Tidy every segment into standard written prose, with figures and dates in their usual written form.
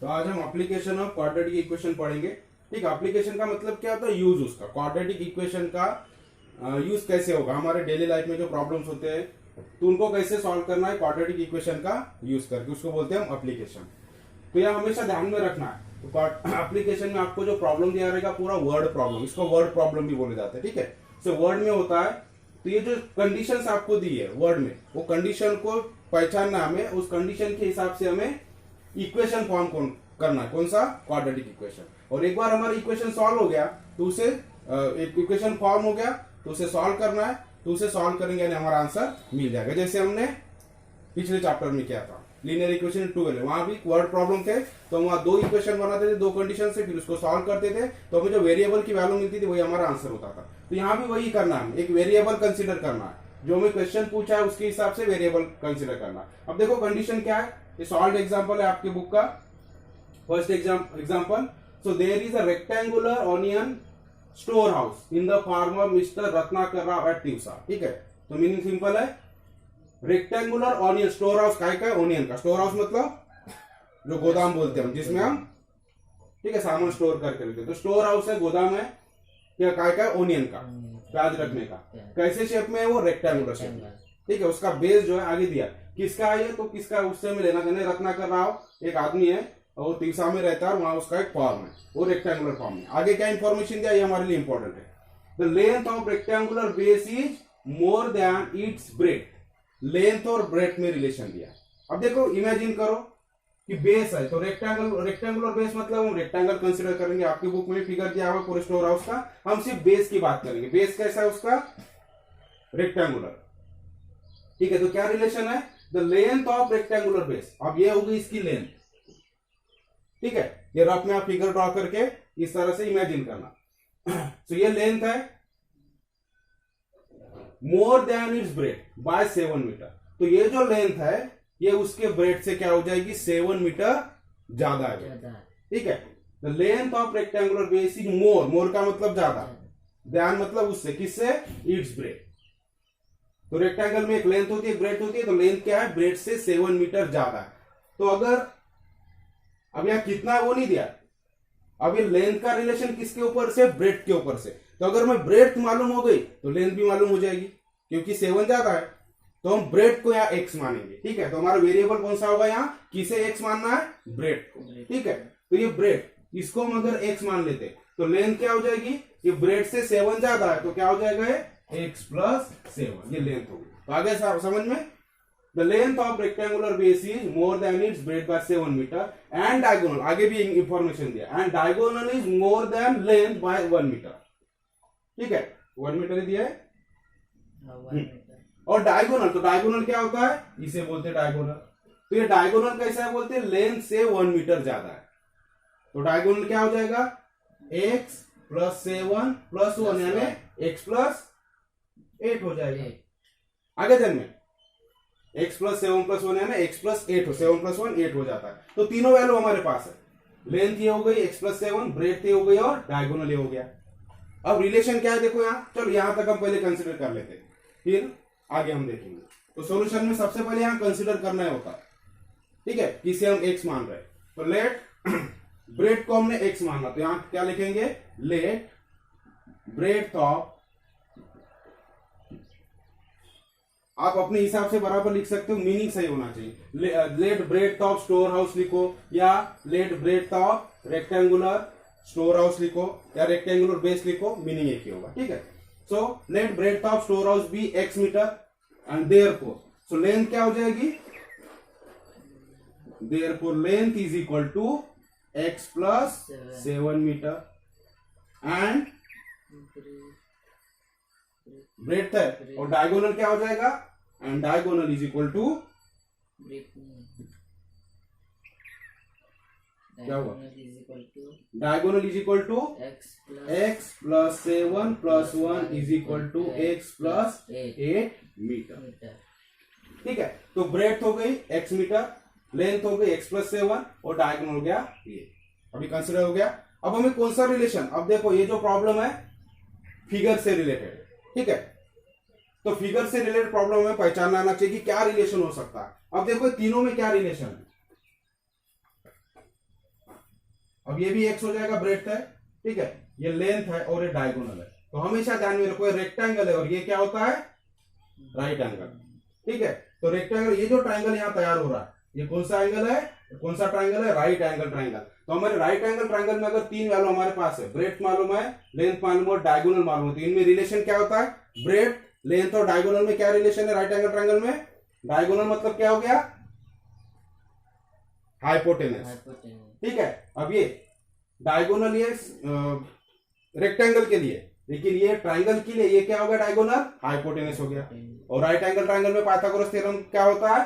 तो आज हम एप्लीकेशन ऑफ क्वाड्रेटिक इक्वेशन पढ़ेंगे। ठीक है, एप्लीकेशन का मतलब क्या होता है, यूज उसका। क्वाड्रेटिक इक्वेशन का यूज कैसे होगा हमारे डेली लाइफ में जो प्रॉब्लम्स होते हैं तो उनको कैसे सॉल्व करना है क्वाड्रेटिक इक्वेशन का यूज करके, उसको बोलते हैं हम एप्लीकेशन। तो यह हमेशा ध्यान में रखना है। तो एप्लीकेशन में आपको जो प्रॉब्लम दिया रहेगा पूरा वर्ड प्रॉब्लम, इसको वर्ड प्रॉब्लम भी बोले जाते हैं। ठीक है, तो वर्ड में होता है। तो ये जो कंडीशंस आपको दी है वर्ड में, वो कंडीशन को पहचानना हमें, उस कंडीशन के हिसाब से हमें इक्वेशन फॉर्म करना है। कौन सा? Quadratic equation. और एक बार हमारा इक्वेशन सॉल्व हो गया तो उसे एक इक्वेशन फॉर्म हो गया तो उसे सॉल्व करना है। तो उसे सॉल्व करेंगे यानी हमारा आंसर मिल जाएगा, जैसे हमने पिछले चैप्टर में किया था लीनियर इक्वेशन 12। वहां भी वर्ड प्रॉब्लम थे तो वहां दो इक्वेशन बनाते थे, दो कंडीशन से, फिर उसको सॉल्व करते थे तो हमें जो वेरिएबल की वैल्यू मिलती थी वही हमारा आंसर होता था। तो यहाँ भी वही करना है, एक वेरिएबल कंसिडर करना है। जो हमें क्वेश्चन पूछा है उसके हिसाब से वेरिएबल कंसिडर करना है। अब देखो कंडीशन क्या है, ये सॉल्व एग्जाम्पल है आपके बुक का first example. So there is a rectangular onion storehouse in the farmer mister Ratnakar Rao at Tivsa. ठीक है, तो मीनिंग सिंपल है, रेक्टेंगुलर ऑनियन स्टोर हाउस काय का? ऑनियन का। स्टोर हाउस मतलब जो गोदाम बोलते हैं हम, जिसमें हम ठीक है सामान स्टोर करके रखते हैं। तो स्टोर हाउस है, गोदाम है, क्या काय का? ऑनियन का, प्याज रखने का। कैसे शेप में है वो? रेक्टेंगुलर शेप में। ठीक है, उसका बेस जो है आगे दिया, किसका है ये? तो किसका उससे में लेना देना। रत्नाकर राव एक आदमी है और तिवसा में रहता है और वहां उसका एक फॉर्म है, वो रेक्टेंगुलर फॉर्म में। आगे क्या इंफॉर्मेशन दिया ये हमारे लिए इंपॉर्टेंट है। The length of rectangular base is more than its breath. Length और ब्रेथ में रिलेशन दिया। अब देखो इमेजिन करो कि बेस है, तो रेक्टेंगुलर बेस मतलब हम रेक्टेंगल कंसीडर करेंगे। आपकी बुक में फिगर दिया हुआ पूरे स्टोर हाउस का, हम सिर्फ बेस की बात करेंगे। बेस कैसा है उसका? रेक्टेंगुलर। ठीक है, तो क्या रिलेशन है? The length of rectangular base. अब ये होगी इसकी लेंथ। ठीक है, ये रफ में आप फिगर ड्रॉ करके इस तरह से इमेजिन करना। तो ये लेंथ है more than its breadth by 7 metre. तो ये जो लेंथ है ये उसके ब्रेथ से क्या हो जाएगी? 7 मीटर ज्यादा है। ठीक है, the length of rectangular base is more, more का मतलब ज्यादा, देन मतलब उससे, किससे? It's breath. तो रेक्टेंगल में एक लेंथ होती है, एक ब्रेथ होती है, तो लेंथ क्या है? ब्रेथ से 7 मीटर ज्यादा है। तो अगर अब यहां कितना है वो नहीं दिया, अब ये लेंथ का रिलेशन किसके ऊपर से? ब्रेथ के ऊपर से। तो अगर मैं ब्रेथ मालूम हो गई तो लेंथ भी मालूम हो जाएगी, क्योंकि 7 ज्यादा है तो हम ब्रेथ को यहाँ x मानेंगे। ठीक है, तो हमारा वेरिएबल कौन सा होगा यहाँ? किसे x मानना है? ब्रेथ को। ठीक है, तो ये ब्रेथ, इसको हम अगर x मान लेते तो लेंथ क्या हो जाएगी? ये ब्रेथ से 7 ज्यादा है तो क्या हो जाएगा? ये x प्लस 7, ये लेंथ होगी। तो आगे समझ में, the length of rectangular base is more than its breadth by 7 metre and diagonal, आगे भी इंफॉर्मेशन दिया, and diagonal is more than length by 1 metre. ठीक है, 1 मीटर ही दिया है। और डायगोनल, तो डायगोनल क्या होता है? इसे बोलते हैं डायगोनल। तो ये डायगोनल कैसा है बोलते हैं? लेंथ से 1 मीटर ज्यादा है। तो डायगोनल क्या हो जाएगा? x प्लस 7 प्लस 1 यानी x प्लस 8 हो जाएगा। आगे जन में x प्लस 7 प्लस 1 यानी x प्लस 8 हो, 7 प्लस 1 8 हो जाता है। तो तीनों वैल्यू हमारे पास है, लेंथ ये हो गई x प्लस 7, ब्रेथ ये हो गई और डायगोनल ये हो गया। अब रिलेशन क्या है देखो यहाँ, चलो यहां तक हम पहले कंसिडर कर लेते हैं, फिर आगे हम देखेंगे। तो सॉल्यूशन में सबसे पहले यहां कंसीडर करना होता है। ठीक है, किसे हम x मान रहे हैं, तो लेट ब्रेथ को हमने x मानना, तो यहां क्या लिखेंगे? लेट ब्रेथ ऑफ, आप अपने हिसाब से बराबर लिख सकते हो, मीनिंग सही होना चाहिए। Let breadth of store house लिखो, या let breadth of rectangular store house लिखो, या रेक्टेंगुलर बेस लिखो, मीनिंग एक ही होगा। ठीक है, so let breadth of storehouse be x meter and therefore so length क्या हो जाएगी? therefore length is equal to x plus 7 meter and breadth है, और diagonal क्या हो जाएगा? and diagonal is equal to क्या हुआ? Diagonal is equal to x plus 7 plus 1 is equal to x plus 8 metre. ठीक है, तो ब्रेथ हो गई x मीटर, लेंथ हो गई x प्लस 7 और डायगोनल हो गया ये। अभी कंसिडर हो गया। अब हमें कौन सा रिलेशन, अब देखो ये जो प्रॉब्लम है फिगर से रिलेटेड। ठीक है, तो फिगर से रिलेटेड प्रॉब्लम हमें पहचानना आना चाहिए कि क्या रिलेशन हो सकता है। अब देखो तीनों में क्या रिलेशन है। अब ये भी एक्स हो जाएगा, ब्रेड्थ है, ठीक है, ये लेंथ है और ये डायगोनल है। तो हमेशा ध्यान में रखो, रेक्टेंगल है और ये क्या होता है, राइट एंगल, ठीक है। तो रेक्टेंगल, ये जो ट्राइंगल यहाँ तैयार हो रहा है, ये कौन सा एंगल है, कौन सा ट्राइंगल है, राइट एंगल ट्राइंगल। तो हमारे राइट एंगल ट्राइंगल में अगर तीन वैल्यू हमारे पास है, ब्रेड्थ मालूम है, लेंथ मालूम है, डायगोनल मालूम है, तो इनमें रिलेशन क्या होता है, ब्रेड्थ, लेंथ और डायगोनल में क्या रिलेशन है राइट एंगल ट्राइंगल में, डायगोनल मतलब क्या हो गया, हाइपोटेनस, ठीक है। अब ये डायगोनल ये रेक्टेंगल के लिए, लेकिन ये ट्राइंगल के लिए ये क्या हो गया, डायगोनल हाइपोटेनस हो गया। और राइट एंगल ट्राइंगल में पाइथागोरस थ्योरम क्या होता है,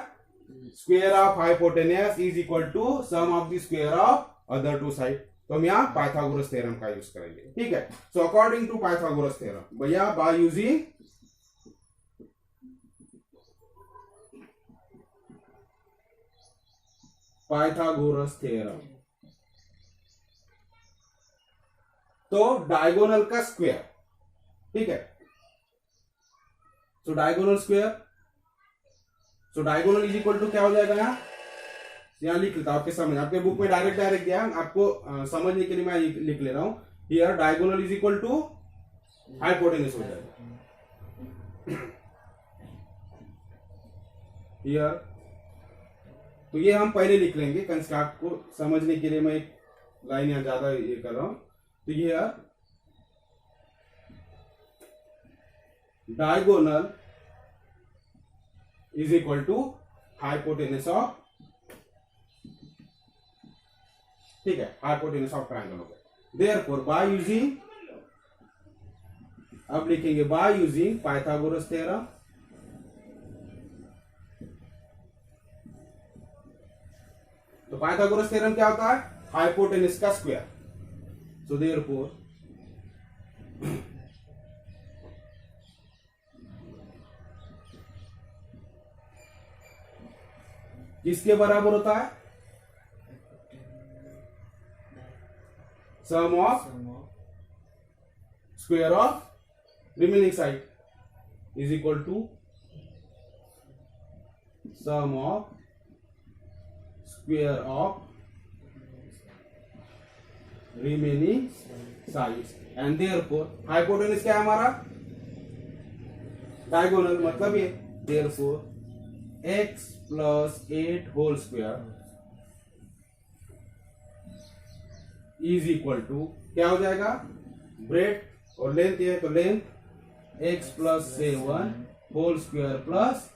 square of hypotenuse is equal to sum of the square of other two side. तो हम यहाँ पाइथागोरस थ्योरम का यूज करेंगे, ठीक है। So according to Pythagoras theorem, भैया बाय यूजिंग पाइथागोरस थ्योरम, तो डायगोनल का स्क्वायर, ठीक है। So diagonal square, so diagonal is equal to क्या हो जाएगा, यहाँ लिख लेता हूं आपके सामने, आपके बुक में डायरेक्ट दिया, आपको समझने के लिए मैं लिख ले रहा हूं। Here diagonal is equal to hypotenuse हो जाएगा हियर। तो ये हम पहले लिख लेंगे, कंस्ट्रक्ट को समझने के लिए मैं एक लाइन यहाँ ज्यादा ये कर रहा हूं। तो ये diagonal is equal to hypotenuse of, ठीक है, हाइपोटेनस ऑफ ट्राइंगल हो गया। देयरफॉर बाय यूजिंग, अब लिखेंगे बाय यूजिंग पाइथागोरस थ्योरम, तो पाइथागोरस थ्योरम क्या होता है, हाइपोटेनस का स्क्वायर। सो देयरफॉर किसके बराबर होता है, sum of square of remaining side is equal to sum of square of remaining sides. And therefore hypotenuse क्या है हमारा, डायगोनल, मतलब ये therefore x plus 8 whole square is equal to क्या हो जाएगा, ब्रेड्थ और लेंथ ये है, तो length x plus 7 whole square plus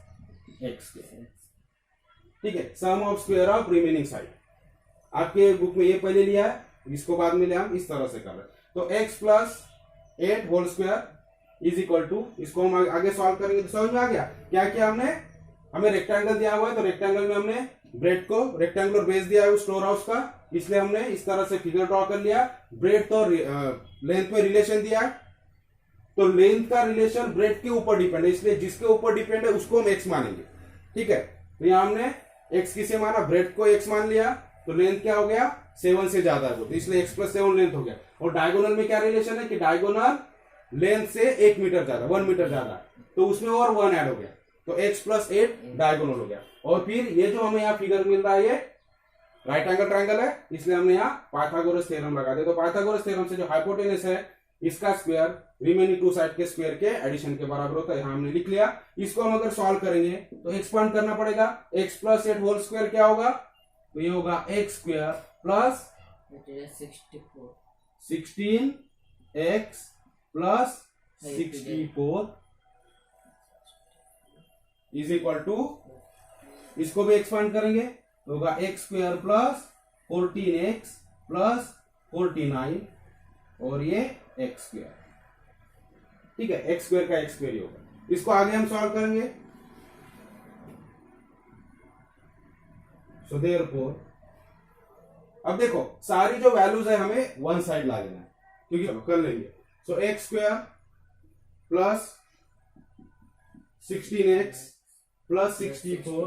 x square, ठीक है। Sum of square of remaining side, आपके बुक में ये पहले लिया है, इसको बाद में लिया, हम इस तरह से कर रहे हैं। तो x plus 8 whole square is equal to, इसको हम आगे सॉल्व करेंगे तो समझ में आ गया क्या किया हमने, हमें रेक्टेंगल दिया हुआ है, तो रेक्टेंगल में हमने ब्रेड को रेक्टेंगुलर बेस दिया है उस स्टोर हाउस का, इसलिए हमने इस तरह से फिगर ड्रॉ कर लिया। ब्रेड तो लेंथ में रिलेशन दिया है, तो लेंथ का रिलेशन ब्रेड के ऊपर डिपेंड है, इसलिए जिसके ऊपर डिपेंड है उसको हम एक्स मानेंगे, ठीक है। तो यहां हमने एक्स किसे माना, ब्रेड को एक्स मान लिया, तो लेंथ क्या हो गया, 7 से ज्यादा है, तो इसलिए एक्स प्लस 7 लेंथ हो गया। और डायगोनल में क्या रिलेशन है कि डायगोनल लेंथ से 1 मीटर ज्यादा, 1 मीटर ज्यादा, तो उसमें और 1 ऐड हो गया, तो x प्लस 8 डायगोनल हो गया। और फिर ये जो हमें यहाँ फिगर मिल रहा है ये राइट एंगल ट्राइंगल है, इसलिए हमने यहाँ पाइथागोरस थ्योरम लगा दिया। तो पाइथागोरस थ्योरम से जो हाइपोटेनस है इसका स्क्वायर रिमेनिंग टू साइड के स्क्वायर के एडिशन के बराबर होता है, यहाँ हमने लिख लिया। इसको हम अगर सॉल्व करेंगे तो एक्सपांड करना पड़ेगा, x प्लस 8 होल स्क्वायर क्या होगा, तो ये होगा x square plus 16x plus 64 is equal to, इसको भी एक्सपांड करेंगे तो होगा x square plus 14x plus 49 और ये x स्क्वायर, ठीक है, x स्क्वायर का x स्क्वायर ही होगा। इसको आगे हम सॉल्व करेंगे। सो देयरफॉर अब देखो सारी जो वैल्यूज है हमें वन साइड ला लेना है, क्योंकि कर लेंगे। सो x square plus 16x plus 64,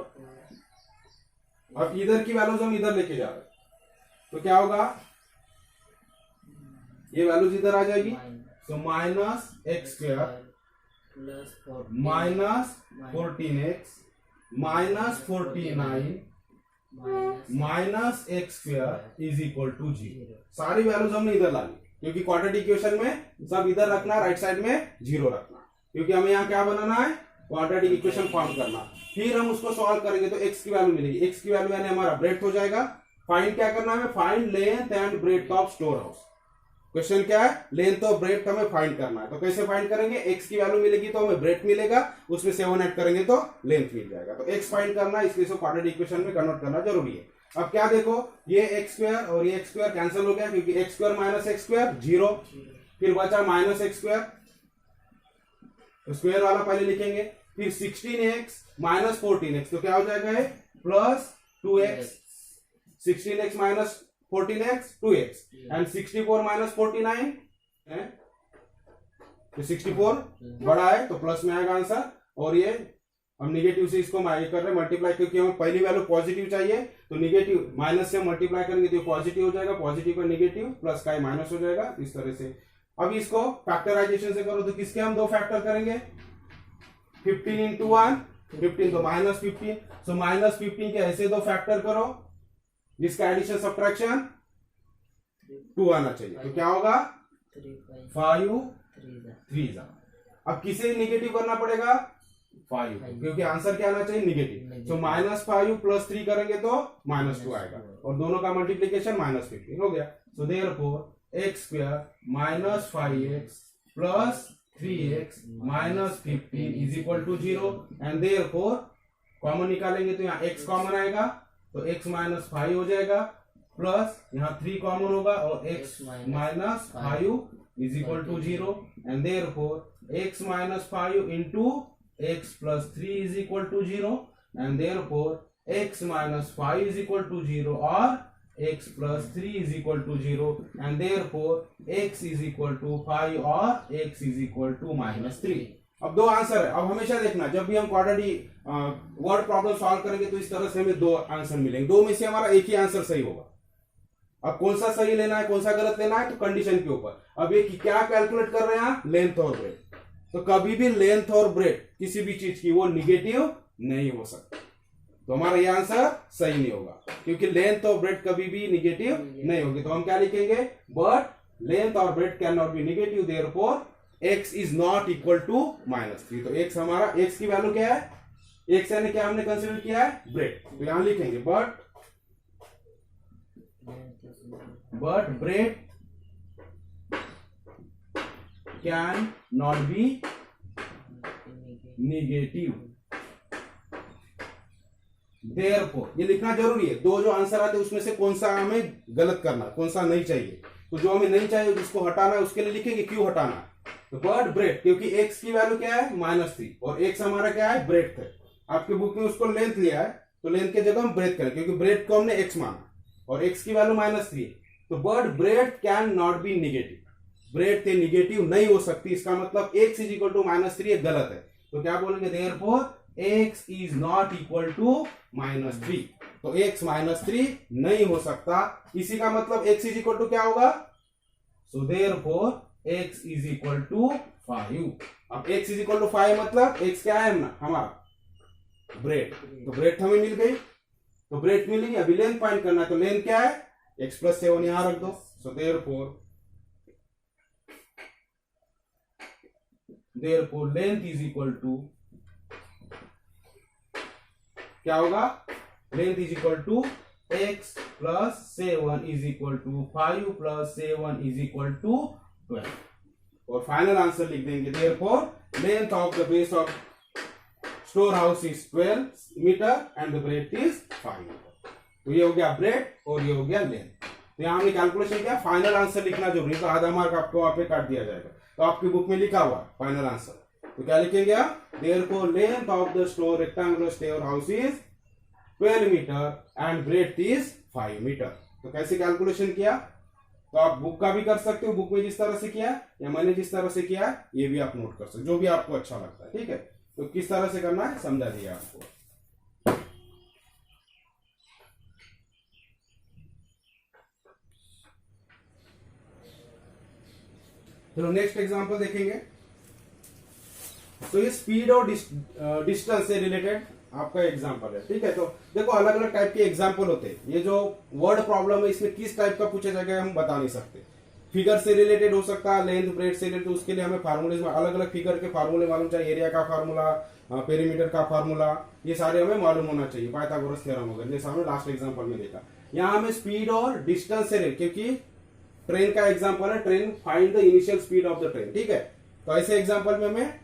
अब इधर की वैल्यूज हम इधर लेके जा रहे हैं, तो क्या होगा, ये वैल्यूज इधर आ जाएगी, तो minus x square minus 14x minus 49 minus x square is equal to 0। सारी वैल्यूज हमने इधर ला ली, क्योंकि क्वाड्रेटिक इक्वेशन में सब इधर रखना, राइट साइड में 0 रखना, क्योंकि हमें यहाँ क्या बनाना है, क्वाड्रेटिक इक्वेशन फॉर्म करना। फिर हम उसको सॉल्व करेंगे तो एक्स की वैल्यू मिलेगी, एक्स की वैल्यू यानी हमारा ब्रेड्थ हो जाएगा। फाइंड क्या करना है, find length and breadth of store house. Question क्या है, लेंथ और ब्रेड्थ हमें फाइंड करना है। तो कैसे फाइंड करेंगे, एक्स की वैल्यू मिलेगी तो हमें ब्रेड्थ मिलेगा, उसमें 7 ऐड करेंगे तो लेंथ मिल जाएगा। तो एक्स फाइंड करना है, इसलिए इसको क्वाड्रेटिक इक्वेशन में कन्वर्ट करना जरूरी है। अब क्या देखो, ये एक्स स्क्वायर और ये एक्स स्क्वायर कैंसिल हो गया, क्योंकि x square minus x square 0, फिर बचा माइनस एक्स स्क्वायर, तो स्क्वायर वाला पहले लिखेंगे, फिर 16x माइनस 14x, तो क्या हो जाएगा ये plus 2x, 16x minus 14x 2x, and 64 minus 49 है, तो 64 बड़ा है तो प्लस में आएगा आंसर। और ये हम निगेटिव से इसको कर रहे हैं मल्टीप्लाई, क्योंकि हमें पहली वैल्यू पॉजिटिव चाहिए, तो निगेटिव माइनस से मल्टीप्लाई करेंगे तो पॉजिटिव हो जाएगा, पॉजिटिव का निगेटिव, प्लस का माइनस हो जाएगा, इस तरह से। अब इसको फैक्टराइजेशन से करो तो किसके हम 2 फैक्टर करेंगे, 15 इंटू 1 15, तो माइनस 15, सो माइनस 15 के ऐसे 2 फैक्टर करो जिसका एडिशन सब्ट्रैक्शन 2 आना चाहिए, तो क्या होगा 5 3। अब किसे निगेटिव करना पड़ेगा, 5, क्योंकि आंसर क्या आना चाहिए, निगेटिव। तो माइनस 5 प्लस 3 करेंगे तो माइनस 2 आएगा, और दोनों का मल्टीप्लीकेशन माइनस 15 हो गया। So therefore x square minus 5x plus 3x minus 15 is equal to 0, and therefore common निकालेंगे तो यहाँ x कॉमन आएगा, तो x माइनस 5 हो जाएगा, प्लस यहाँ 3 कॉमन होगा और x minus 5 is equal to 0, and therefore x minus 5 into x plus 3 is equal to 0, and therefore x minus 5 is equal to 0 और x plus 3 is equal to 0, and therefore x is equal to 5 और x is equal to minus 3। अब 2 answer है। अब हमेशा देखना, जब भी हम क्वाड्रेटिक वर्ड प्रॉब्लम सॉल्व करेंगे तो इस तरह से हमें 2 आंसर मिलेंगे, 2 में से हमारा एक ही आंसर सही होगा। अब कौन सा सही लेना है कौन सा गलत लेना है, तो कंडीशन के ऊपर। अब ये क्या कैलकुलेट कर रहे हैं, लेंथ और ब्रेड्थ, तो कभी भी लेंथ और ब्रेड्थ किसी भी चीज की वो निगेटिव नहीं हो सकता, तो हमारा ये आंसर सही नहीं होगा, क्योंकि लेंथ और ब्रेड्थ कभी भी निगेटिव नहीं होगी। तो हम क्या लिखेंगे, बट लेंथ और breadth cannot be negative, therefore x is not equal to -3। तो x हमारा, x की वैल्यू क्या है, x यानी क्या हमने कंसिडर किया है, ब्रेड्थ, तो यहां लिखेंगे but breadth cannot be negative, therefore ये लिखना जरूरी है। 2 जो आंसर आते हैं उसमें से कौन सा हमें गलत करना, कौन सा नहीं चाहिए, तो जो हमें नहीं चाहिए जिसको हटाना है उसके लिए लिखेंगे क्यों हटाना है, तो बट ब्रेड्थ, क्योंकि x की वैल्यू क्या है -3 और x हमारा क्या है, ब्रेड्थ है। आपके बुक में उसको लेंथ लिया है, तो लेंथ के जगह हम ब्रेड्थ करें, क्योंकि ब्रेड्थ को हमने x माना और x की वैल्यू -3 है, तो but breadth cannot be negative, breadth negative नहीं हो सकती, इसका मतलब x इज इक्वल टू -3 गलत है, तो क्या बोलेंगे, therefore x is not equal to -3, तो x -3 नहीं हो सकता, इसी का मतलब x इज इक्वल टू क्या होगा, so therefore x is equal to 5। अब x इज इक्वल टू 5 मतलब x क्या है हमारा, ब्रेड्थ, तो ब्रेड्थ हमें मिल गई, तो ब्रेड्थ मिलेगी। अभी लेंथ फाइंड करना है, तो लेंथ क्या है, x प्लस 7 यहां रख दो, so therefore length is equal to क्या होगा, length is equal to x plus 7 is equal to 5 plus 7 is equal to 12, और फाइनल आंसर लिख देंगे, therefore length of the base of store house is 12 metre and the breadth is 5 metre. तो ये हो गया breadth और ये हो गया लेंथ। तो यहां हमने कैलकुलेशन किया, फाइनल आंसर लिखना जरूरी है, तो आधा मार्क आपको वहां पे काट दिया जाएगा। तो आपकी बुक में लिखा हुआ फाइनल आंसर, तो क्या लिखेंगे आप, therefore length of the store rectangular store house is 12 metre and breadth is 5 metre. तो कैसे कैलकुलेशन किया, तो आप बुक का भी कर सकते हो, बुक में जिस तरह से किया या मैंने जिस तरह से किया ये भी आप नोट कर सकते हो, जो भी आपको अच्छा लगता है, ठीक है। तो किस तरह से करना है समझा दिया आपको। चलो नेक्स्ट एग्जांपल देखेंगे। तो ये स्पीड और डिस्टेंस से रिलेटेड आपका एग्जाम्पल है, ठीक है। तो देखो अलग अलग टाइप के एग्जाम्पल होते हैं। ये जो वर्ड प्रॉब्लम है इसमें किस टाइप का पूछा जाएगा हम बता नहीं सकते। फिगर से रिलेटेड हो सकता है, लेंथ ब्रेड से रिलेटेड, उसके लिए हमें फार्मूले अलग अलग फिगर के फार्मूले मालूम चाहिए, एरिया का फार्मूला, पेरीमीटर का फार्मूला, ये सारे हमें मालूम होना चाहिए, पाइथागोरस थ्योरम वगैरह, जैसा हमने लास्ट एग्जाम्पल में देखा। यहाँ हमें स्पीड और डिस्टेंस से, क्योंकि ट्रेन का एग्जाम्पल है, train find the initial speed of the train, ठीक है। तो ऐसे एग्जाम्पल में हमें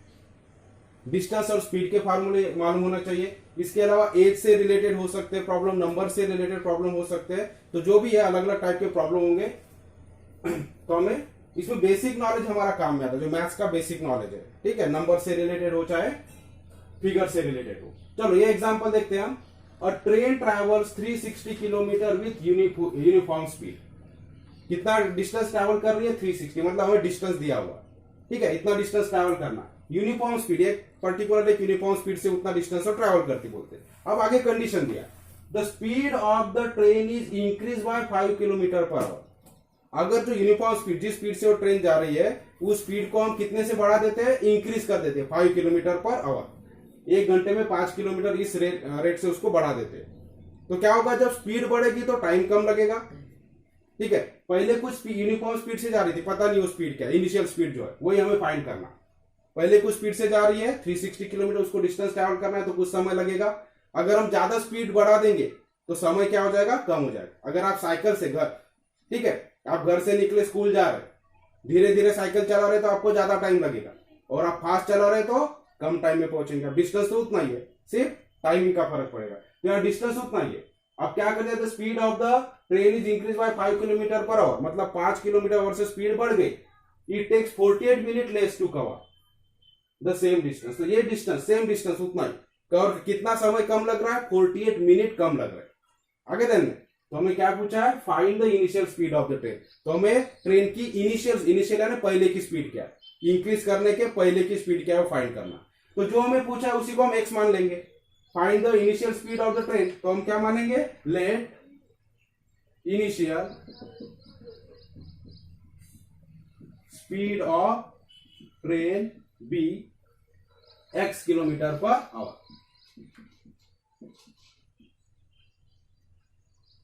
डिस्टेंस और स्पीड के फार्मूले मालूम होना चाहिए। इसके अलावा एज से रिलेटेड हो सकते हैं प्रॉब्लम, नंबर से रिलेटेड प्रॉब्लम हो सकते हैं। तो जो भी है अलग अलग टाइप के प्रॉब्लम होंगे। तो हमें इसमें बेसिक नॉलेज हमारा काम में आता है, जो मैथ्स का बेसिक नॉलेज है, ठीक है। नंबर से रिलेटेड हो चाहे फिगर से रिलेटेड हो। चलो ये एग्जांपल देखते हैं हम। अ train travels 360 kilometre with uniform speed. कितना डिस्टेंस ट्रैवल कर रही है? 360, मतलब हमें डिस्टेंस दिया हुआ, ठीक है, इतना डिस्टेंस ट्रैवल करना। यूनिफॉर्म स्पीड, एक पर्टिकुलर एक यूनिफॉर्म स्पीड से उतना डिस्टेंस और ट्रैवल करती बोलते हैं। अब आगे कंडीशन दिया, the speed of the train is increase by 5 kilometre per our. अगर जो यूनिफॉर्म स्पीड, जिस स्पीड से वो ट्रेन जा रही है, उस स्पीड को हम कितने से बढ़ा देते हैं? इंक्रीज कर देते हैं 5 किलोमीटर पर आवर। 1 घंटे में 5 किलोमीटर इस रेट से उसको बढ़ा देते हैं। तो क्या होगा, जब स्पीड बढ़ेगी तो टाइम कम लगेगा, ठीक है। पहले कुछ यूनिफॉर्म स्पीड से जा रही थी, पता नहीं वो स्पीड क्या है, इनिशियल स्पीड जो है वही हमें फाइंड करना। पहले कुछ स्पीड से जा रही है 360 किलोमीटर, उसको डिस्टेंस ट्रैवल करना है तो कुछ समय लगेगा। अगर हम ज्यादा स्पीड बढ़ा देंगे तो समय क्या हो जाएगा? कम हो जाएगा। अगर आप साइकिल से घर, ठीक है, आप घर से निकले स्कूल जा रहे, धीरे धीरे साइकिल चला रहे तो आपको ज्यादा टाइम लगेगा, और आप फास्ट चला रहे तो कम टाइम में पहुंचेंगे। डिस्टेंस तो उतना ही है, सिर्फ टाइमिंग का फर्क पड़ेगा। यहाँ डिस्टेंस उतना ही है। अब क्या कर देते, speed of the train is increase by 5 kilometre per hour, मतलब 5 किलोमीटर आवर से स्पीड बढ़ गई। It takes 48 minute less to cover the same distance. तो ये डिस्टेंस, सेम डिस्टेंस उतना ही, और कितना समय कम लग रहा है? 48 मिनट कम लग रहा है। आगे देन तो हमें क्या पूछा है? Find the initial speed of the train. तो हमें ट्रेन की इनिशियल यानी पहले की स्पीड क्या है, इंक्रीज करने के पहले की स्पीड क्या है वो फाइंड करना। तो जो हमें पूछा है उसी को हम एक्स मान लेंगे। Find the initial speed of the train, तो हम क्या मानेंगे? Let initial speed of train be x kilometre per hour,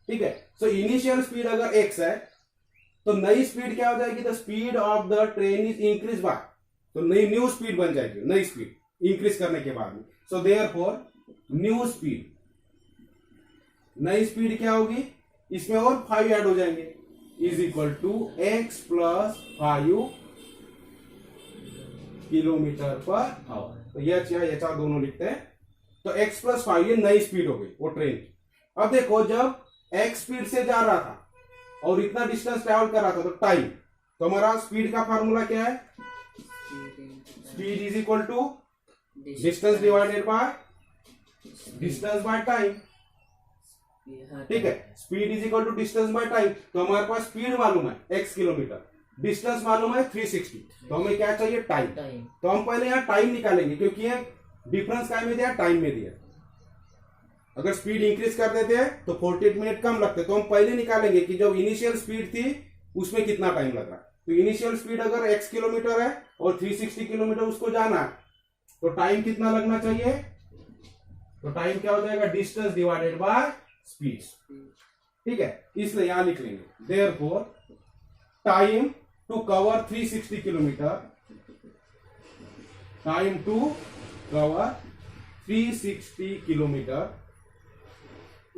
ठीक है। सो इनिशियल स्पीड अगर x है तो नई स्पीड क्या हो जाएगी? The speed of the train is increase by, तो नई न्यू स्पीड बन जाएगी, नई स्पीड इंक्रीज करने के बाद में। सो देयरफॉर न्यू स्पीड, नई स्पीड क्या होगी? इसमें और 5 ऐड हो जाएंगे, is equal to x plus 5 kilometre per hour. तो ये अच्छा दोनों लिखते हैं। तो x प्लस 5 ये नई स्पीड हो गई वो ट्रेन की। अब देखो जब x स्पीड से जा रहा था और इतना डिस्टेंस ट्रैवल कर रहा था तो टाइम, तो हमारा स्पीड का फॉर्मूला क्या है? Speed is equal to distance divided by distance by time, ठीक है। Speed is equal to distance by time. तो हमारे पास स्पीड मालूम है x किलोमीटर, डिस्टेंस मालूम है 360, तो हमें क्या चाहिए? टाइम। तो हम पहले यहाँ टाइम निकालेंगे, क्योंकि ये डिफरेंस क्या में दिया? टाइम में दिया। अगर स्पीड इंक्रीज कर देते हैं तो 48 मिनट कम लगते, तो हम पहले निकालेंगे कि जब इनिशियल स्पीड थी उसमें कितना टाइम लग रहा है। तो इनिशियल स्पीड अगर x किलोमीटर है और 360 किलोमीटर उसको जाना है, तो टाइम कितना लगना चाहिए? तो टाइम क्या हो जाएगा? डिस्टेंस डिवाइडेड बाय स्पीड, ठीक है। इसलिए यहां लिख लेंगे therefore time to cover 360 kilometre, time to cover 360 kilometre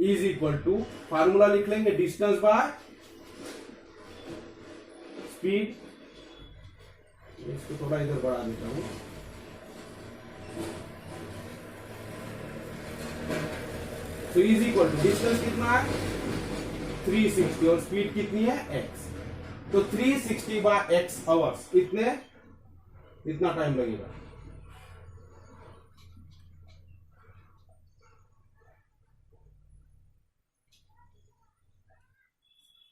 is equal to, formula लिख लेंगे डिस्टेंस बाय स्पीड। इसको थोड़ा इधर बढ़ा देता हूं, तो इज इक्वल टू डिस्टेंस कितना है? 360 और स्पीड कितनी है? x। तो 360 बाय x आवर्स, इतना टाइम लगेगा।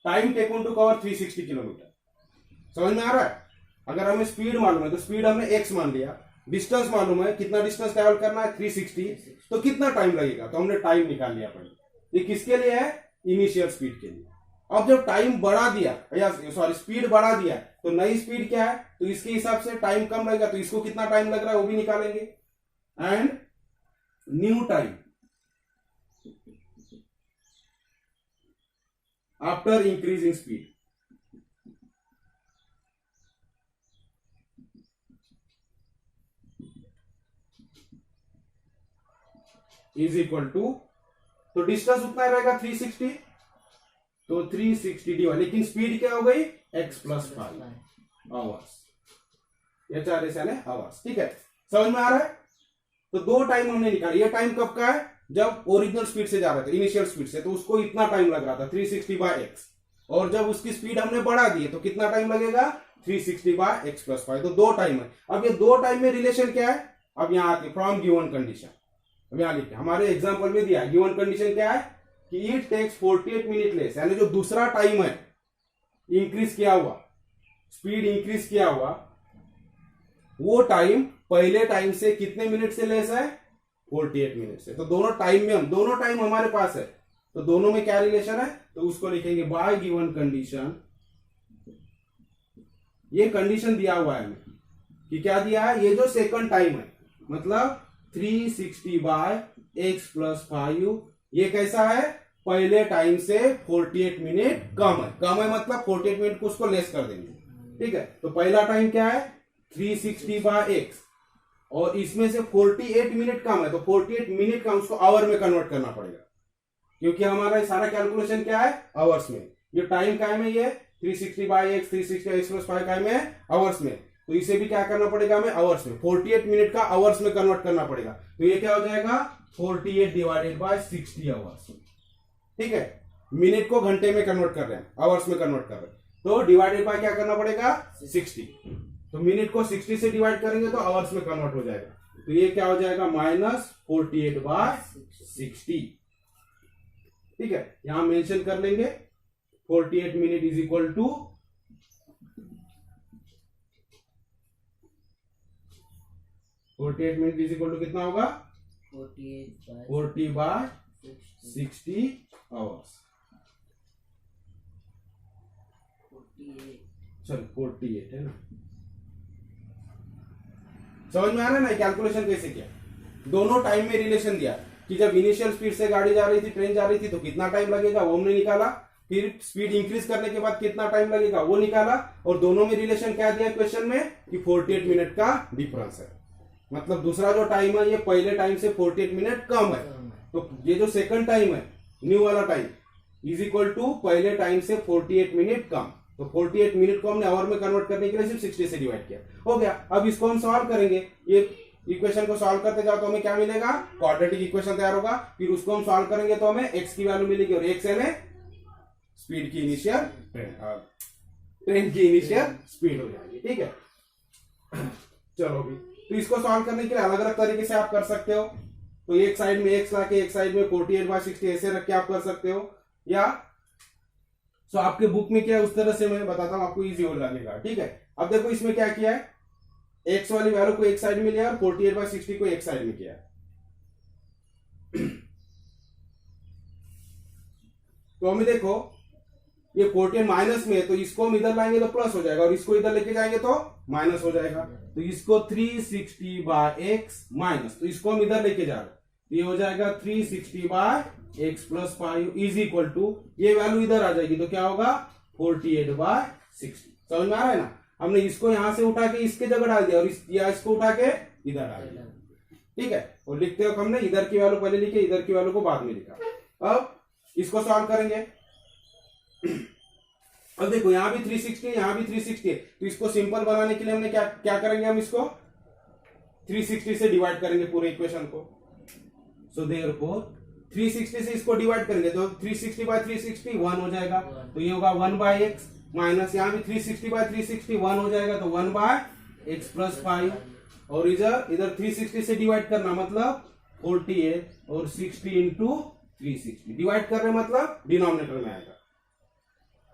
Time taken to cover 360 kilometre, समझ में आ रहा है? अगर हमें स्पीड मालूम है तो स्पीड हमने x मान लिया, डिस्टेंस मालूम है कितना डिस्टेंस ट्रैवल करना है 360, तो कितना टाइम लगेगा? तो हमने टाइम निकाल लिया पहले। ये किसके लिए है? इनिशियल स्पीड के लिए। अब जब टाइम बढ़ा दिया, या सॉरी स्पीड बढ़ा दिया, तो नई स्पीड क्या है? तो इसके हिसाब से टाइम कम लगेगा, तो इसको कितना टाइम लग रहा है वो भी निकालेंगे। And new time after increasing speed is equal to, तो डिस्टेंस उतना रहेगा 360, तो 360 dy, लेकिन स्पीड क्या हो गई x प्लस 5 आवर्स, HRS यानी आवर्स। ठीक है, समझ में आ रहा है। तो दो टाइम हमने निकाला। ये टाइम कब का है, जब ओरिजिनल स्पीड से जा रहे थे, इनिशियल स्पीड से, तो उसको इतना टाइम लग रहा था 360 बाय एक्स, और जब उसकी स्पीड हमने बढ़ा दी तो कितना टाइम लगेगा 360 बाय एक्स प्लस 5, तो दो टाइम है। अब ये दो टाइम में रिलेशन क्या है, अब यहां आके फ्रॉम गिवन कंडीशन, अब यहां लिखते हमारे एग्जाम्पल में दिया गिवन कंडीशन क्या है कि इट टेक्स 48 मिनट लेस, यानी जो दूसरा टाइम है इंक्रीज किया हुआ, स्पीड इंक्रीज किया हुआ, वो टाइम पहले टाइम से कितने मिनट से लेस है 48 मिनट से। तो दोनों टाइम में, हम दोनों टाइम हमारे पास है, तो दोनों में क्या रिलेशन है, तो उसको लिखेंगे बाय गिवन कंडीशन। ये कंडीशन दिया हुआ है हमें कि क्या दिया है, ये जो सेकंड टाइम है मतलब 360 बाय एक्स प्लस 5, ये कैसा है, पहले टाइम से 48 मिनट कम है। कम है मतलब 48 मिनट को उसको लेस कर देंगे। ठीक है, तो पहला टाइम क्या है 360 बाय एक्स, और इसमें से 48 मिनट कम है, तो 48 मिनट का उसको आवर में कन्वर्ट करना पड़ेगा, क्योंकि हमारा सारा कैलकुलेशन क्या है आवर्स में। ये टाइम काय में, ये 360 बाय एक्स, 360 एक्स प्लस 5 काय में है आवर्स में, तो इसे भी क्या करना पड़ेगा हमें आवर्स में, 48 मिनट का आवर्स में कन्वर्ट करना पड़ेगा। तो ये क्या हो जाएगा 48 डिवाइडेड बाय 60 आवर्स। ठीक है, मिनट को घंटे में कन्वर्ट कर रहे हैं, आवर्स में कन्वर्ट कर रहे हैं, तो डिवाइडेड बाय क्या करना पड़ेगा 60, तो मिनट को 60 से डिवाइड करेंगे तो आवर्स में कन्वर्ट हो जाएगा। तो ये क्या हो जाएगा -48 बाय 60। ठीक है, यहां मेंशन कर लेंगे 48 minute is equal to 48 minute is equal to कितना होगा 40 बाय 60 आवर्स। चलो 48 है ना, समझ में आ रहा है ना कैलकुलेशन कैसे किया। दोनों टाइम में रिलेशन दिया कि जब इनिशियल स्पीड से गाड़ी जा रही थी, ट्रेन जा रही थी, तो कितना टाइम लगेगा वो हमने निकाला, फिर स्पीड इंक्रीज करने के बाद कितना टाइम लगेगा वो निकाला, और दोनों में रिलेशन क्या दिया क्वेश्चन में कि 48 मिनट का डिफरेंस है, मतलब दूसरा जो टाइम है ये पहले टाइम से 48 मिनट कम है, तो ये जो सेकंड टाइम है न्यू वाला टाइम इज इक्वल टू पहले टाइम से 48 मिनट कम, तो 48 मिनट को हमने आवर में कन्वर्ट करने के लिए सिर्फ 60 से डिवाइड किया, हो गया। अब इसको हम सॉल्व करेंगे, ये इक्वेशन को सॉल्व करते जाओ तो हमें क्या मिलेगा, क्वाड्रेटिक इक्वेशन तैयार होगा, फिर उसको हम सॉल्व करेंगे तो हमें एक्स की वैल्यू मिलेगी, और एक्स यानी स्पीड की इनिशियल, ट्रेन की इनिशियल स्पीड हो जाएगी। ठीक है, चलो भी, तो इसको सॉल्व करने के लिए अलग अलग तरीके से आप कर सकते हो, तो एक साइड में एक्स लाके एक साइड में 48 बाय 60 ऐसे रख के आप कर सकते हो, या सो आपके बुक में क्या है उस तरह से मैं बताता हूं, आपको इजी हो लगेगा। ठीक है, अब देखो इसमें क्या किया है, एक्स वाली वैल्यू को एक साइड में लिया और 48 बाय 60 को एक साइड में किया। तो हमें देखो ये 48 माइनस में है, तो इसको हम इधर लाएंगे तो प्लस हो जाएगा, और इसको इधर लेके जाएंगे तो माइनस हो जाएगा, तो इसको 360 बाय एक्स माइनस, तो इसको हम इधर लेके जा रहे हैं, ये हो जाएगा 360 by x plus 5 is equal to, ये वैल्यू इधर आ जाएगी तो क्या होगा 48 बाय 60। समझ में आ रहा है ना, हमने इसको यहां से उठा के इसके जगह डाल दिया, और इसको उठा के इधर डाल दिया। ठीक है, और लिखते हो हमने इधर की वैल्यू पहले लिखी, इधर की वैल्यू को बाद में लिखा। अब इसको सॉल्व करेंगे, अब देखो यहां भी 360 यहां भी 360 है, तो इसको सिंपल बनाने के लिए हमने क्या करेंगे, हम इसको 360 से डिवाइड करेंगे पूरे इक्वेशन को। सो देयरफॉर 360 से इसको डिवाइड करेंगे तो 360 बाय 360 1 हो जाएगा, तो ये होगा 1 बाय एक्स, माइनस यहाँ भी 360 बाय 360 1 हो जाएगा, तो 1 बाय एक्स प्लस 5, और इधर 360 से डिवाइड करना मतलब 48 और 60 इंटू 360 डिवाइड कर रहे मतलब डिनोमिनेटर में आएगा।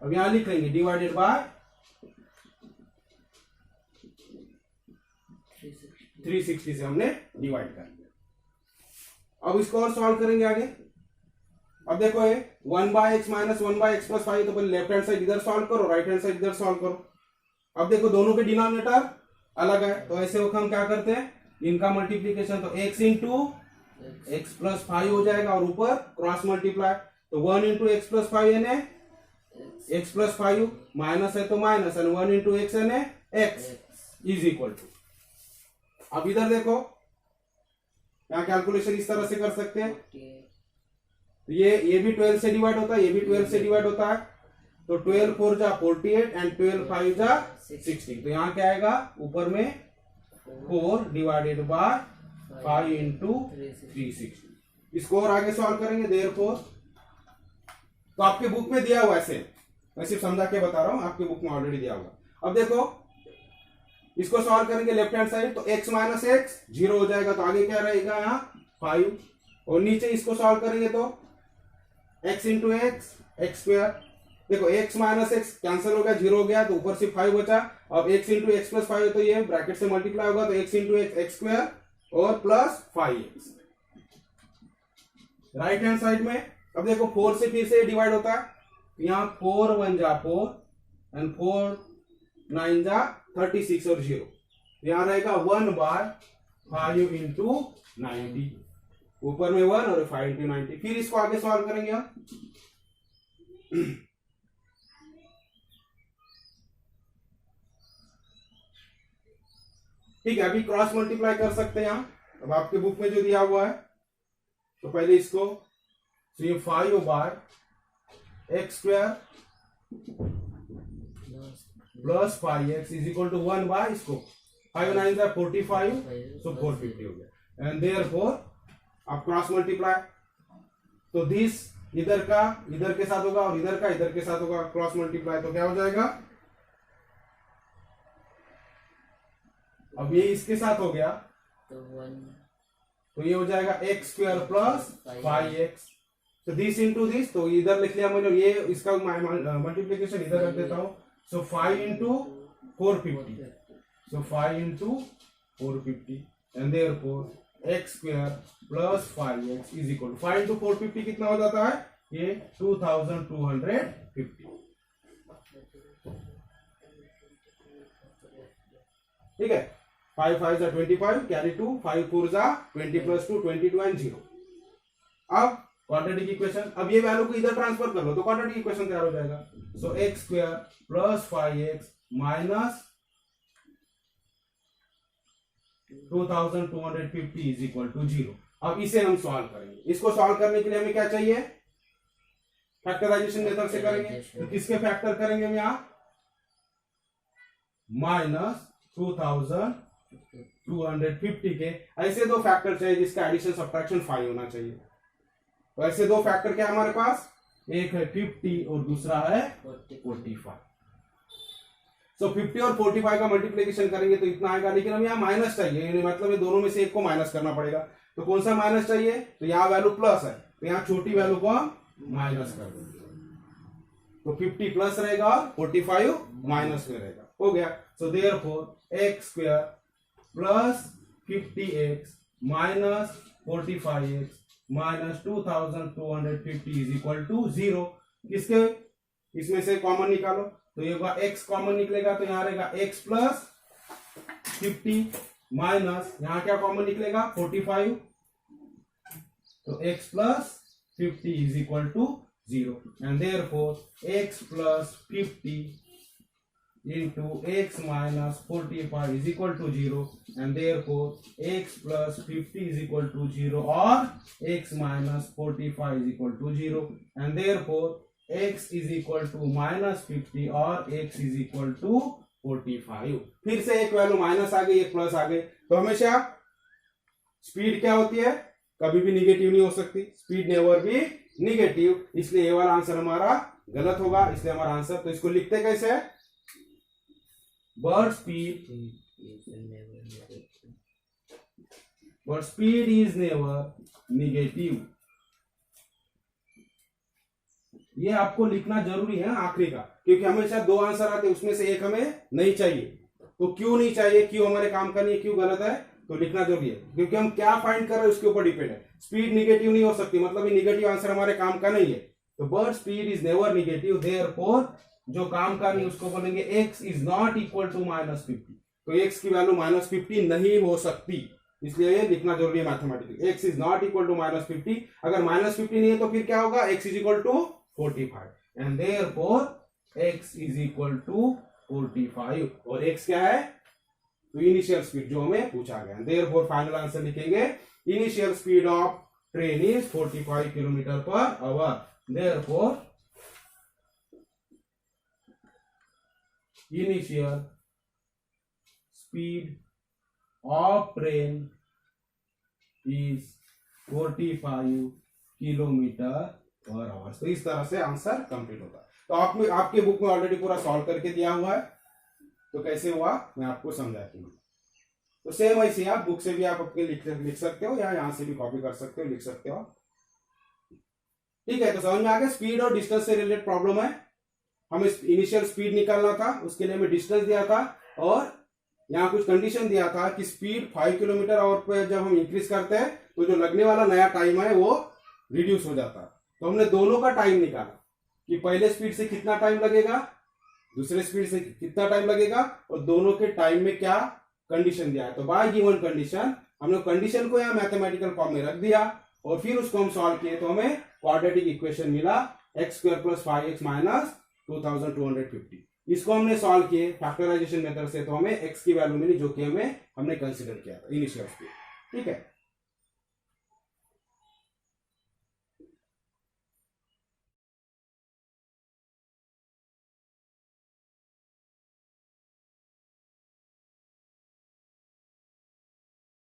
अब यहां लिख लेंगे डिवाइडेड बाय 360 से हमने डिवाइड कर लिया। अब इसको और सॉल्व करेंगे आगे। अब देखो ये 1 by x minus 1 by x plus 5, तो पहले लेफ्ट हैंड साइड इधर सॉल्व करो, राइट हैंड साइड इधर सॉल्व करो। अब देखो दोनों के डिनोमिनेटर अलग है, तो ऐसे वक्त हम क्या करते हैं, इनका मल्टीप्लीकेशन, तो x इंटू x प्लस 5 हो जाएगा और ऊपर क्रॉस मल्टीप्लाई, तो 1 इंटू एक्स प्लस 5 यानी x प्लस 5 माइनस है तो माइनस, एंड 1 इंटू एक्स यानी x इज इक्वल टू। अब इधर देखो, यहाँ कैलकुलेशन इस तरह से कर सकते हैं, ये भी 12 से डिवाइड होता है, ये भी 12 से डिवाइड होता है, तो 12 4 जा 48 एंड 12 5 जा 16, तो यहाँ क्या आएगा ऊपर में 4 डिवाइडेड बाय 5 इंटू 360। इसको और आगे सॉल्व करेंगे देयरफॉर, तो आपके बुक में दिया हुआ है, मैं सिर्फ समझा के बता रहा हूं, आपके बुक में ऑलरेडी दिया हुआ। अब देखो इसको सॉल्व करेंगे लेफ्ट हैंड साइड, तो x माइनस एक्स 0 हो जाएगा, तो आगे क्या रहेगा यहाँ 5, और नीचे इसको सॉल्व करेंगे तो x into x x square, देखो x माइनस एक्स कैंसिल हो गया 0 हो गया, तो ऊपर से 5 बचा, अब x इंटू एक्स प्लस 5 है तो ये ब्रैकेट से मल्टीप्लाई होगा, तो x into x x square और plus 5x right hand side में। अब देखो 4 से फिर से डिवाइड होता है, यहाँ 4 1 जा 4 एंड 4 9 जा 36 और 0, यहाँ रहेगा 1 बाय 5 इंटू 90, ऊपर में 1 और 5 इंटू 90। फिर इसको आगे सॉल्व करेंगे हम, ठीक है। अभी क्रॉस मल्टीप्लाई कर सकते हैं यहाँ, अब आपके बुक में जो दिया हुआ है, तो पहले इसको, तो ये 5 by x square plus 5x is equal to 1 by इसको 5 9 जा 45, सो 450 हो गया, एंड देयरफॉर आप क्रॉस मल्टीप्लाई, तो दिस इधर का इधर के साथ होगा और इधर का इधर के साथ होगा, क्रॉस मल्टीप्लाई, तो क्या हो जाएगा, अब ये इसके साथ हो गया तो ये हो जाएगा एक्स स्क्वायर प्लस 5x, तो दिस इंटू दिस, तो इधर लिख लिया मैंने, ये इसका मल्टीप्लीकेशन इधर रख देता हूं, so 5 into 450, so 5 into 450 and therefore x square plus 5x is equal to 5 into 450 कितना हो जाता है, ये 2250, ठीक है। 5 5 जा 25 कैरी 2, 5 4 जा 20 प्लस 2 22 एंड 0। अब क्वाड्रेटिक इक्वेशन, अब ये वैल्यू को इधर ट्रांसफर कर लो तो क्वाड्रेटिक इक्वेशन तैयार हो जाएगा, सो x square plus 5x minus 2250 is equal to 0। अब इसे हम सॉल्व करेंगे, इसको सॉल्व करने के लिए हमें क्या चाहिए, फैक्टराइजेशन मेथड से करेंगे, तो किसके फैक्टर करेंगे हम यहाँ, माइनस 2250 के, ऐसे दो फैक्टर चाहिए जिसका एडिशन सब्ट्रैक्शन 5 होना चाहिए, तो ऐसे दो फैक्टर क्या हमारे पास, एक है 50 और दूसरा है 45, सो 50 और 45 का मल्टीप्लीकेशन करेंगे तो इतना आएगा, लेकिन हम यहाँ माइनस चाहिए, मतलब ये दोनों में से एक को माइनस करना पड़ेगा, तो कौन सा माइनस चाहिए, तो यहाँ वैल्यू प्लस है, तो यहाँ छोटी वैल्यू को हम माइनस कर देंगे, तो 50 प्लस रहेगा और 45 माइनस में रहेगा, हो गया। So therefore x square plus 50x minus 45x minus 2250 is equal to 0। किसके, इसमें से कॉमन निकालो, तो ये होगा x कॉमन निकलेगा, तो यहाँ रहेगा x प्लस 50 माइनस यहाँ क्या कॉमन निकलेगा 45, तो x plus 50 is equal to 0, and therefore x plus 50 into x minus 45 is equal to 0, and therefore x plus 50 is equal to 0 or x minus 45 is equal to 0, and therefore x is equal to minus 50 और x is equal to 45। फिर से एक value minus आ गई, एक plus आ गई, तो हमेशा speed क्या होती है, कभी भी निगेटिव नहीं हो सकती, स्पीड नेवर भी निगेटिव, इसलिए ये वाला आंसर हमारा गलत होगा, इसलिए हमारा आंसर, तो इसको लिखते कैसे है, but speed is never negative, ये आपको लिखना जरूरी है आखिरी का, क्योंकि हमेशा दो आंसर आते हैं, उसमें से एक हमें नहीं चाहिए, तो क्यों नहीं चाहिए, क्यों हमारे काम का नहीं है, क्यों गलत है, तो लिखना जरूरी है, क्योंकि हम क्या फाइंड कर रहे हैं उसके ऊपर डिपेंड है। स्पीड निगेटिव नहीं हो सकती, मतलब ये निगेटिव आंसर हमारे काम का नहीं है, तो but speed is never negative, therefore जो काम का नहीं उसको बोलेंगे x is not equal to -50, तो x की वैल्यू -50 नहीं हो सकती, इसलिए ये लिखना जरूरी है mathematically. x is not equal to -50। अगर -50 नहीं है तो फिर क्या होगा, x is equal to 45 and therefore x is equal to 45 और x क्या है, तो इनिशियल स्पीड जो हमें पूछा गया। देयरफॉर फाइनल आंसर लिखेंगे initial speed of train is 45 kilometre per our. Therefore initial speed of train is 45 kilometre per hour. तो इस तरह से आंसर कंप्लीट होता है। तो आपके बुक में ऑलरेडी पूरा सॉल्व करके दिया हुआ है, तो कैसे हुआ मैं आपको समझाती हूँ। तो सेम ऐसे आप बुक से भी आप अपने लिख सकते हो या यहां से भी कॉपी कर सकते हो, लिख सकते हो। ठीक है, तो समझ में आ गया। स्पीड और डिस्टेंस से रिलेटेड प्रॉब्लम है। हमें इनिशियल स्पीड निकालना था, उसके लिए हमें डिस्टेंस दिया था और यहाँ कुछ कंडीशन दिया था कि स्पीड 5 किलोमीटर आवर पे जब हम इंक्रीज करते हैं तो जो लगने वाला नया टाइम है वो रिड्यूस हो जाता है। तो हमने दोनों का टाइम निकाला कि पहले स्पीड से कितना टाइम लगेगा, दूसरे स्पीड से कितना टाइम लगेगा और दोनों के टाइम में क्या कंडीशन दिया है। तो बाय गिवन कंडीशन हमने कंडीशन को यहाँ मैथमेटिकल फॉर्म में रख दिया और फिर उसको हम सॉल्व किए तो हमें क्वाड्रेटिक इक्वेशन मिला x² + 5x - 2250। इसको हमने सॉल्व किए फैक्टराइजेशन मेथड से, तो हमें x की वैल्यू मिली जो कि हमने कंसीडर किया था इनिशियल स्पीड। ठीक है,